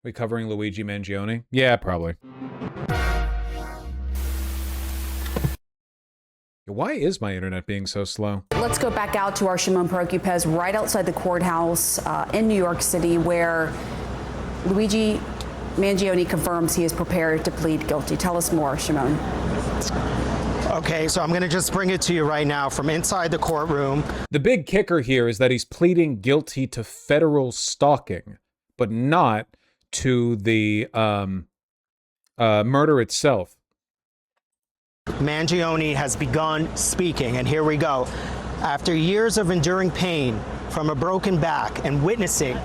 We covering Luigi Mangione? Yeah, probably. Why is my internet being so slow? Let's go back out to our Shimon Prokupez right outside the courthouse in New York City, where Luigi Mangione confirms he is prepared to plead guilty. Tell us more, Shimon. Okay, so I'm going to just bring it to you right now from inside the courtroom. The big kicker here is that he's pleading guilty to federal stalking, but not to the murder itself. Mangione has begun speaking, and here we go. After years of enduring pain from a broken back and witnessing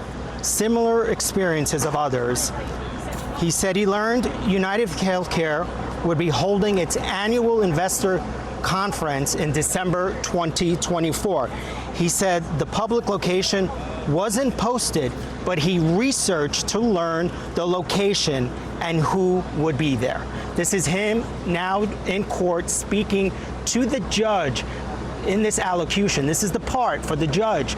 similar experiences of others, he said he learned United Healthcare would be holding its annual investor conference in December 2024. He said the public location wasn't posted, but he researched to learn the location and who would be there. This is him now in court speaking to the judge in this allocution. This is the part for the judge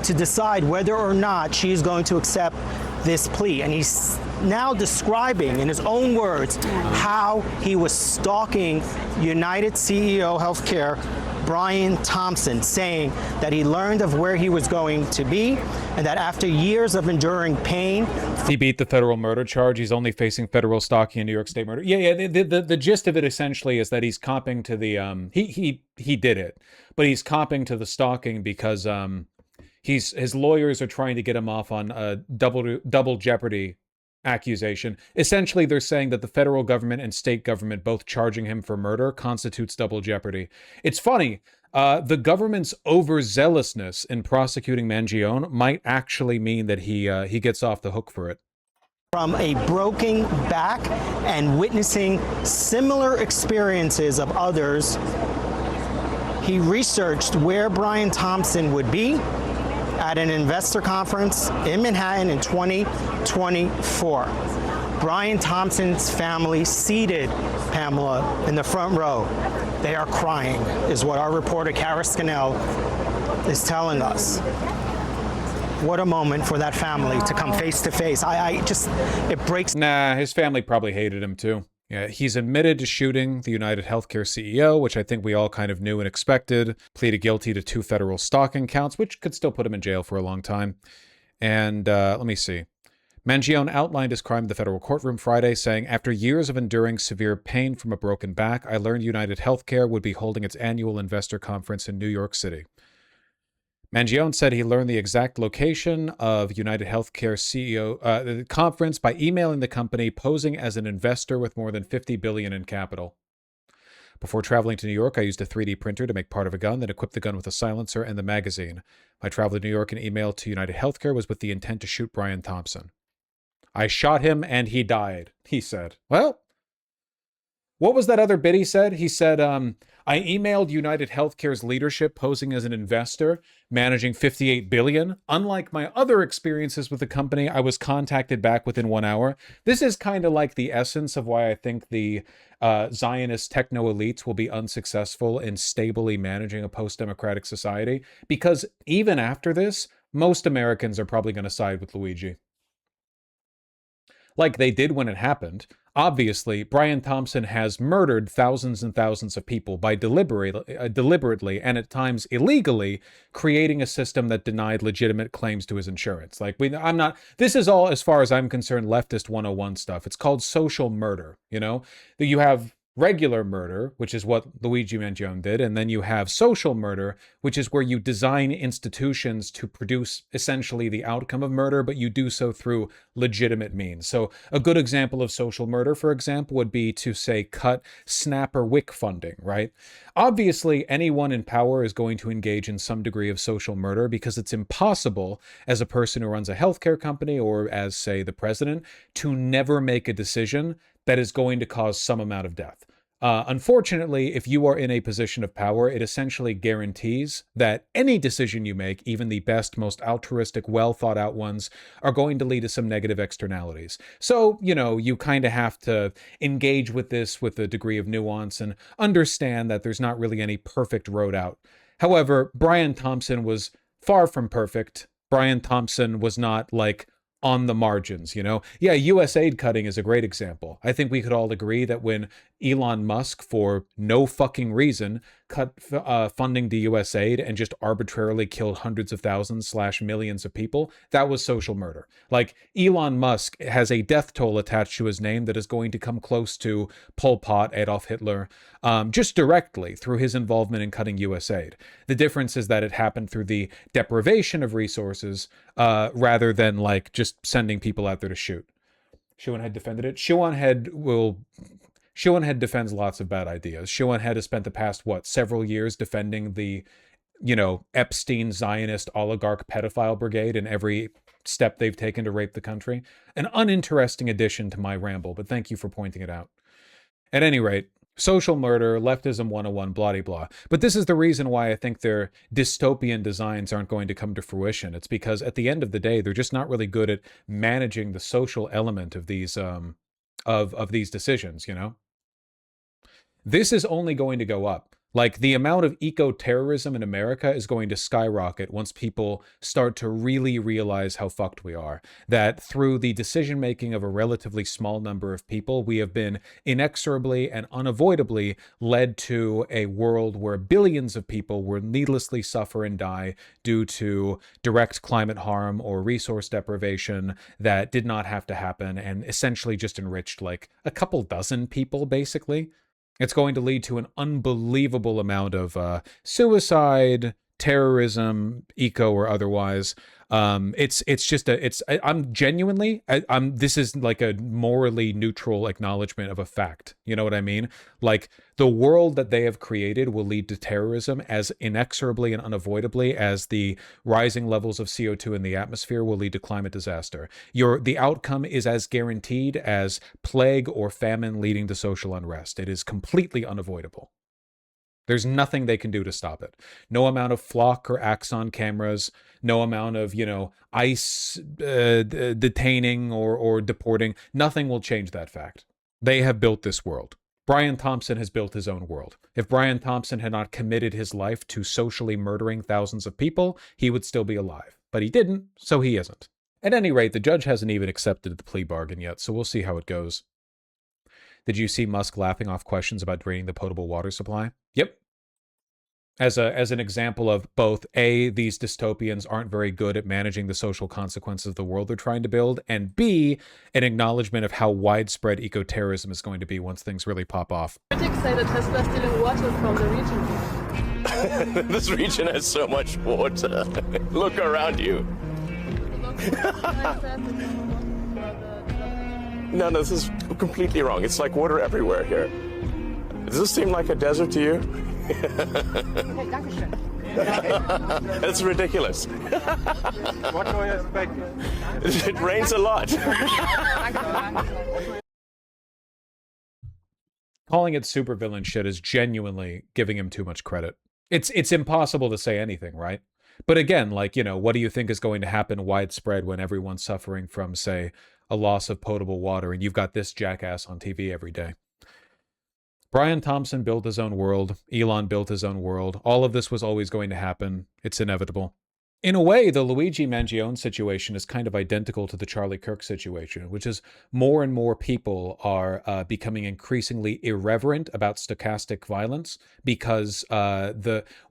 to decide whether or not she is going to accept this plea. And he's now describing in his own words how he was stalking United CEO Healthcare Brian Thompson, saying that he learned of where he was going to be and that after years of enduring pain. He beat the federal murder charge. He's only facing federal stalking and New York State murder. Yeah. The gist of it essentially is that he's comping to the he did it, but he's comping to the stalking because his lawyers are trying to get him off on a double jeopardy accusation. Essentially, they're saying that the federal government and state government both charging him for murder constitutes double jeopardy. It's funny. The government's overzealousness in prosecuting Mangione might actually mean that he gets off the hook for it. From a broken back and witnessing similar experiences of others, he researched where Brian Thompson would be at an investor conference in Manhattan in 2024. Brian Thompson's family seated Pamela in the front row. They are crying, is what our reporter Kara Scannell is telling us. What a moment for that family to come face to face. It breaks. Nah, his family probably hated him too. Yeah, he's admitted to shooting the United Healthcare CEO, which I think we all kind of knew and expected. Pleaded guilty to 2 federal stalking counts, which could still put him in jail for a long time. And let me see. Mangione outlined his crime in the federal courtroom Friday, saying, after years of enduring severe pain from a broken back, I learned United Healthcare would be holding its annual investor conference in New York City. Mangione said he learned the exact location of United Healthcare CEO conference by emailing the company posing as an investor with more than $50 billion in capital. Before traveling to New York, I used a 3D printer to make part of a gun, then equipped the gun with a silencer and the magazine. My travel to New York and email to United Healthcare was with the intent to shoot Brian Thompson. I shot him and he died, he said. Well, what was that other bit he said? He said, I emailed United Healthcare's leadership posing as an investor, managing $58 billion. Unlike my other experiences with the company, I was contacted back within 1 hour. This is kind of like the essence of why I think the Zionist techno-elites will be unsuccessful in stably managing a post-democratic society. Because even after this, most Americans are probably going to side with Luigi. Like they did when it happened. Obviously, Brian Thompson has murdered thousands and thousands of people by deliberately and at times illegally creating a system that denied legitimate claims to his insurance. This is all, as far as I'm concerned, leftist 101 stuff. It's called social murder, you know? That you have regular murder, which is what Luigi Mangione did, and then you have social murder, which is where you design institutions to produce essentially the outcome of murder, but you do so through legitimate means. So a good example of social murder, for example, would be to, say, cut SNAP or WIC funding, right? Obviously, anyone in power is going to engage in some degree of social murder because it's impossible as a person who runs a healthcare company or as, say, the president, to never make a decision that is going to cause some amount of death. Unfortunately, if you are in a position of power, it essentially guarantees that any decision you make, even the best, most altruistic, well thought out ones, are going to lead to some negative externalities. So, you know, you kind of have to engage with this with a degree of nuance and understand that there's not really any perfect road out. However, Brian Thompson was far from perfect. Brian Thompson was not like on the margins, you know? Yeah, US aid cutting is a great example. I think we could all agree that when Elon Musk, for no fucking reason, cut funding to US aid and just arbitrarily killed hundreds of thousands / millions of people, that was social murder. Like, Elon Musk has a death toll attached to his name that is going to come close to Pol Pot, Adolf Hitler, just directly through his involvement in cutting US aid. The difference is that it happened through the deprivation of resources rather than like just sending people out there to shoot. Shoeonhead defended it. Shoeonhead defends lots of bad ideas. Shoeonhead has spent the past, several years defending the, Epstein Zionist oligarch pedophile brigade in every step they've taken to rape the country. An uninteresting addition to my ramble, but thank you for pointing it out. At any rate, social murder, leftism 101, blah, blah, blah. But this is the reason why I think their dystopian designs aren't going to come to fruition. It's because at the end of the day, they're just not really good at managing the social element of these of these decisions, This is only going to go up. Like, the amount of eco-terrorism in America is going to skyrocket once people start to really realize how fucked we are. That through the decision-making of a relatively small number of people, we have been inexorably and unavoidably led to a world where billions of people will needlessly suffer and die due to direct climate harm or resource deprivation that did not have to happen and essentially just enriched like a couple dozen people, basically. It's going to lead to an unbelievable amount of suicide, terrorism, eco or otherwise. I'm genuinely, this is like a morally neutral acknowledgement of a fact. You know what I mean? Like, the world that they have created will lead to terrorism as inexorably and unavoidably as the rising levels of CO2 in the atmosphere will lead to climate disaster. The outcome is as guaranteed as plague or famine leading to social unrest. It is completely unavoidable. There's nothing they can do to stop it. No amount of flock or Axon cameras, no amount of, ICE detaining or deporting. Nothing will change that fact. They have built this world. Brian Thompson has built his own world. If Brian Thompson had not committed his life to socially murdering thousands of people, he would still be alive. But he didn't, so he isn't. At any rate, the judge hasn't even accepted the plea bargain yet, so we'll see how it goes. Did you see Musk laughing off questions about draining the potable water supply? Yep. As an example of both, A, these dystopians aren't very good at managing the social consequences of the world they're trying to build, and B, an acknowledgement of how widespread eco-terrorism is going to be once things really pop off. Critics say that Tesla is stealing water from the region. This region has so much water. Look around you. No, this is completely wrong. It's like water everywhere here. Does this seem like a desert to you? It's ridiculous. What do you expect? It rains a lot. Calling it supervillain shit is genuinely giving him too much credit. It's impossible to say anything, right? But again, what do you think is going to happen widespread when everyone's suffering from, say, a loss of potable water and you've got this jackass on TV every day? Brian Thompson built his own world. Elon built his own world. All of this was always going to happen. It's inevitable. In a way, the Luigi Mangione situation is kind of identical to the Charlie Kirk situation, which is more and more people are becoming increasingly irreverent about stochastic violence because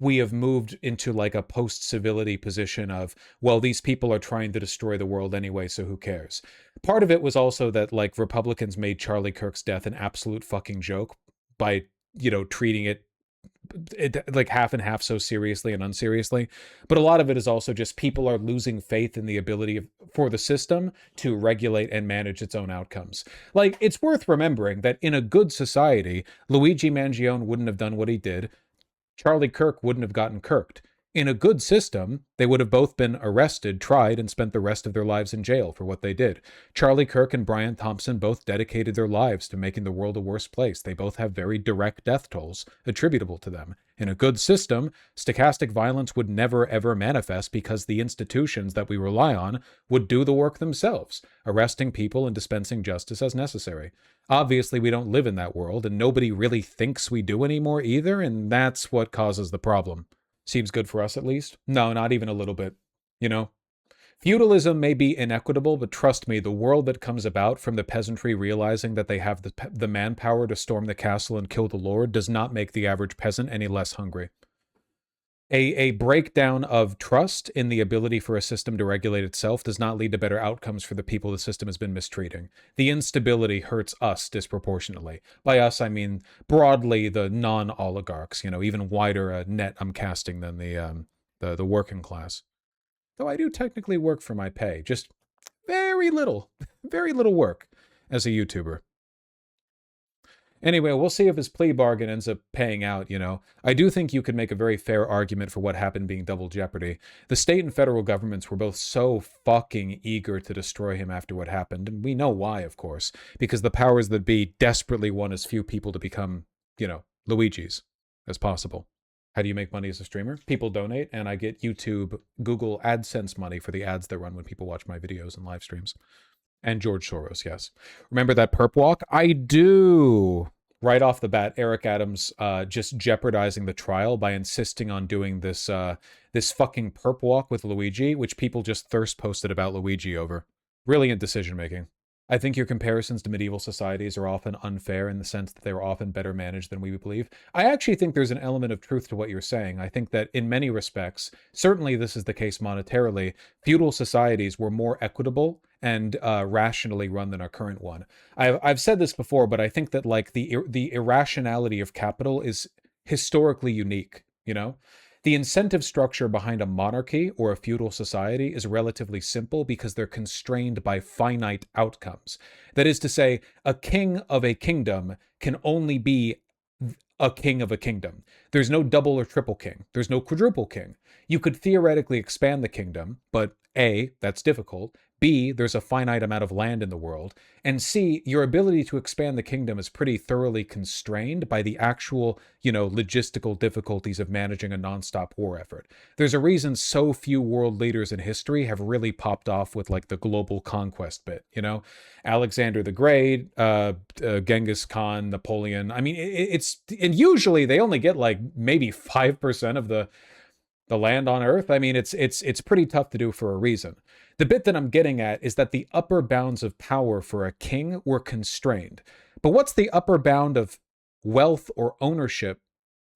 we have moved into like a post-civility position of, well, these people are trying to destroy the world anyway, so who cares? Part of it was also that like Republicans made Charlie Kirk's death an absolute fucking joke by, treating it like half and half, so seriously and unseriously. But a lot of it is also just people are losing faith in the ability for the system to regulate and manage its own outcomes. Like, it's worth remembering that in a good society, Luigi Mangione wouldn't have done what he did. Charlie Kirk wouldn't have gotten kirked. In a good system, they would have both been arrested, tried, and spent the rest of their lives in jail for what they did. Charlie Kirk and Brian Thompson both dedicated their lives to making the world a worse place. They both have very direct death tolls attributable to them. In a good system, stochastic violence would never ever manifest because the institutions that we rely on would do the work themselves, arresting people and dispensing justice as necessary. Obviously, we don't live in that world, and nobody really thinks we do anymore either, and that's what causes the problem. Seems good for us, at least? No, not even a little bit. Feudalism may be inequitable, but trust me, the world that comes about from the peasantry realizing that they have the manpower to storm the castle and kill the lord does not make the average peasant any less hungry. A breakdown of trust in the ability for a system to regulate itself does not lead to better outcomes for the people the system has been mistreating. The instability hurts us disproportionately. By us, I mean broadly the non-oligarchs, even wider net I'm casting than the working class. Though I do technically work for my pay, just very little work as a YouTuber. Anyway, we'll see if his plea bargain ends up paying out, I do think you could make a very fair argument for what happened being double jeopardy. The state and federal governments were both so fucking eager to destroy him after what happened, and we know why, of course, because the powers that be desperately want as few people to become, Luigis as possible. How do you make money as a streamer? People donate, and I get YouTube, Google AdSense money for the ads that run when people watch my videos and live streams. And George Soros, yes. Remember that perp walk? I do. Right off the bat, Eric Adams just jeopardizing the trial by insisting on doing this this fucking perp walk with Luigi, which people just thirst posted about Luigi over. Brilliant decision making. I think your comparisons to medieval societies are often unfair in the sense that they were often better managed than we believe. I actually think there's an element of truth to what you're saying. I think that in many respects, certainly this is the case monetarily, feudal societies were more equitable and rationally run than our current one. I've said this before, but I think that the irrationality of capital is historically unique, The incentive structure behind a monarchy or a feudal society is relatively simple because they're constrained by finite outcomes. That is to say, a king of a kingdom can only be a king of a kingdom. There's no double or triple king. There's no quadruple king. You could theoretically expand the kingdom, but A, that's difficult. B, there's a finite amount of land in the world. And C, your ability to expand the kingdom is pretty thoroughly constrained by the actual, logistical difficulties of managing a nonstop war effort. There's a reason so few world leaders in history have really popped off with the global conquest bit, Alexander the Great, Genghis Khan, Napoleon. I mean, and usually they only get maybe 5% of the land on Earth. I mean, it's pretty tough to do for a reason. The bit that I'm getting at is that the upper bounds of power for a king were constrained. But what's the upper bound of wealth or ownership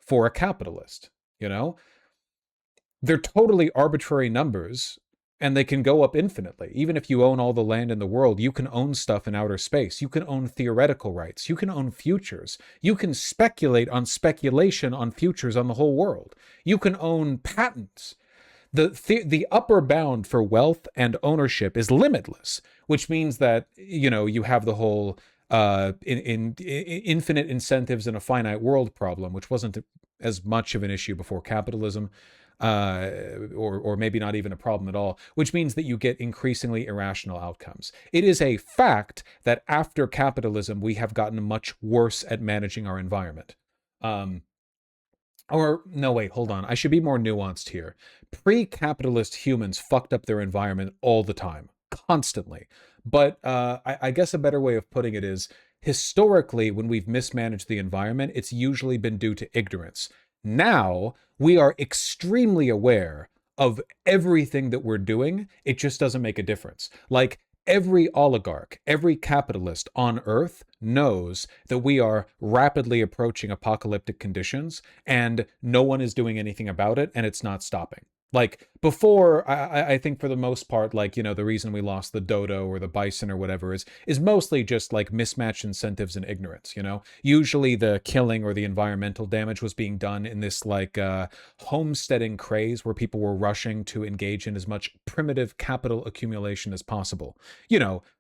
for a capitalist? They're totally arbitrary numbers, and they can go up infinitely. Even if you own all the land in the world, you can own stuff in outer space. You can own theoretical rights. You can own futures. You can speculate on speculation on futures on the whole world. You can own patents. The upper bound for wealth and ownership is limitless, which means that, you have the whole infinite incentives in a finite world problem, which wasn't as much of an issue before capitalism. Or maybe not even a problem at all, which means that you get increasingly irrational outcomes. It is a fact that after capitalism, we have gotten much worse at managing our environment. Or, no, wait, hold on. I should be more nuanced here. Pre-capitalist humans fucked up their environment all the time, constantly. But I guess a better way of putting it is, historically, when we've mismanaged the environment, it's usually been due to ignorance. Now, we are extremely aware of everything that we're doing. It just doesn't make a difference. Every oligarch, every capitalist on Earth knows that we are rapidly approaching apocalyptic conditions, and no one is doing anything about it, and it's not stopping. Before, I think for the most part, the reason we lost the dodo or the bison or whatever is mostly just mismatched incentives and ignorance, Usually the killing or the environmental damage was being done in this homesteading craze where people were rushing to engage in as much primitive capital accumulation as possible.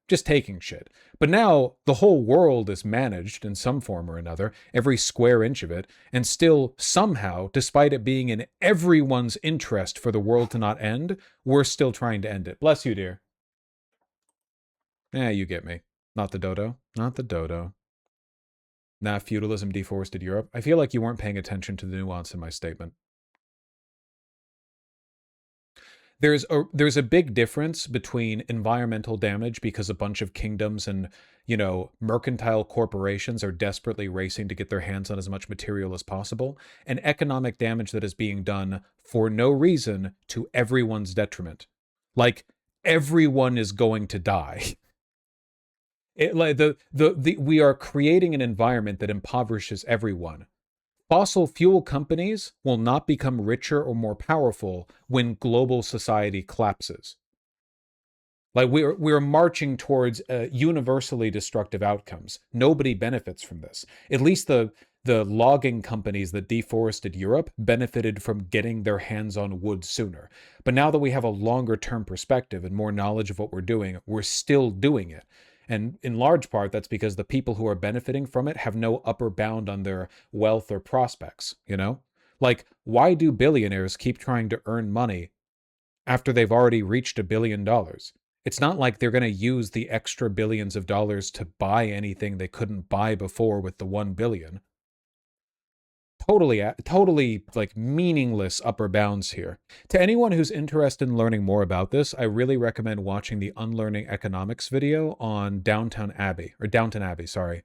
Just taking shit. But now the whole world is managed in some form or another, every square inch of it, and still somehow, despite it being in everyone's interest for the world to not end, we're still trying to end it. Bless you, dear. You get me. Not the dodo. Not the dodo. Nah, feudalism deforested Europe. I feel like you weren't paying attention to the nuance in my statement. There's a big difference between environmental damage because a bunch of kingdoms and, mercantile corporations are desperately racing to get their hands on as much material as possible, and economic damage that is being done for no reason to everyone's detriment. everyone is going to die. We are creating an environment that impoverishes everyone. Fossil fuel companies will not become richer or more powerful when global society collapses. Like we're marching towards universally destructive outcomes. Nobody benefits from this. At least the logging companies that deforested Europe benefited from getting their hands on wood sooner. But now that we have a longer term perspective and more knowledge of what we're doing, we're still doing it. And in large part, that's because the people who are benefiting from it have no upper bound on their wealth or prospects, you know? Like, why do billionaires keep trying to earn money after they've already reached $1 billion? It's not like they're going to use the extra billions of dollars to buy anything they couldn't buy before with the 1 billion. Totally like meaningless upper bounds here. To anyone who's interested in learning more about this, I really recommend watching the Unlearning Economics video on Downton Abbey. Sorry.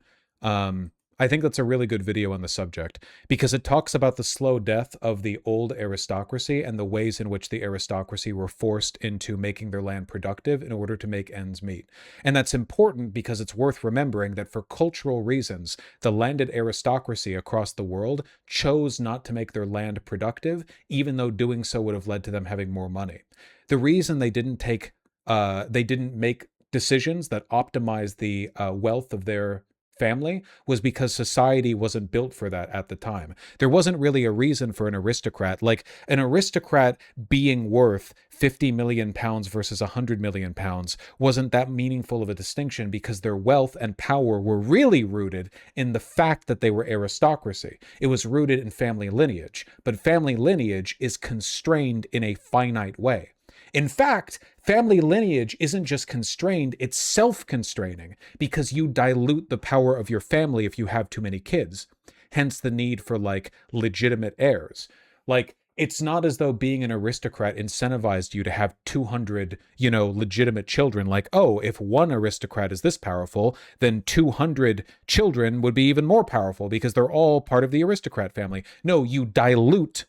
I think that's a really good video on the subject because it talks about the slow death of the old aristocracy and the ways in which the aristocracy were forced into making their land productive in order to make ends meet. And that's important because it's worth remembering that for cultural reasons, the landed aristocracy across the world chose not to make their land productive, even though doing so would have led to them having more money. The reason they didn't make decisions that optimized the wealth of their family was because society wasn't built for that at the time. There wasn't really a reason for an aristocrat, like an aristocrat being worth 50 million pounds versus 100 million pounds wasn't that meaningful of a distinction because their wealth and power were really rooted in the fact that they were aristocracy. It was rooted in family lineage, but family lineage is constrained in a finite way. In fact, family lineage isn't just constrained, it's self-constraining because you dilute the power of your family if you have too many kids. Hence the need for like legitimate heirs. Like it's not as though being an aristocrat incentivized you to have 200, legitimate children. Like, oh, if one aristocrat is this powerful, then 200 children would be even more powerful because they're all part of the aristocrat family. No, you dilute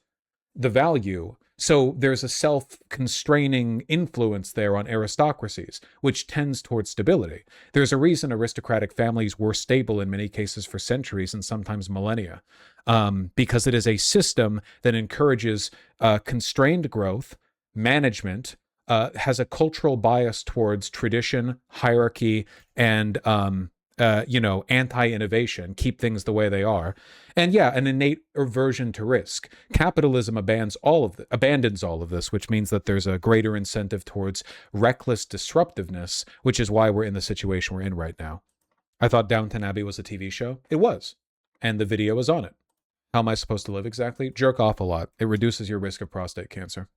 the value. So there's a self-constraining influence there on aristocracies, which tends towards stability. There's a reason aristocratic families were stable in many cases for centuries and sometimes millennia, because it is a system that encourages constrained growth, management, has a cultural bias towards tradition, hierarchy, and anti-innovation, keep things the way they are. And yeah, an innate aversion to risk. Capitalism abandons all of this, which means that there's a greater incentive towards reckless disruptiveness, which is why we're in the situation we're in right now. I thought Downton Abbey was a TV show. It was. And the video is on it. How am I supposed to live exactly? Jerk off a lot. It reduces your risk of prostate cancer.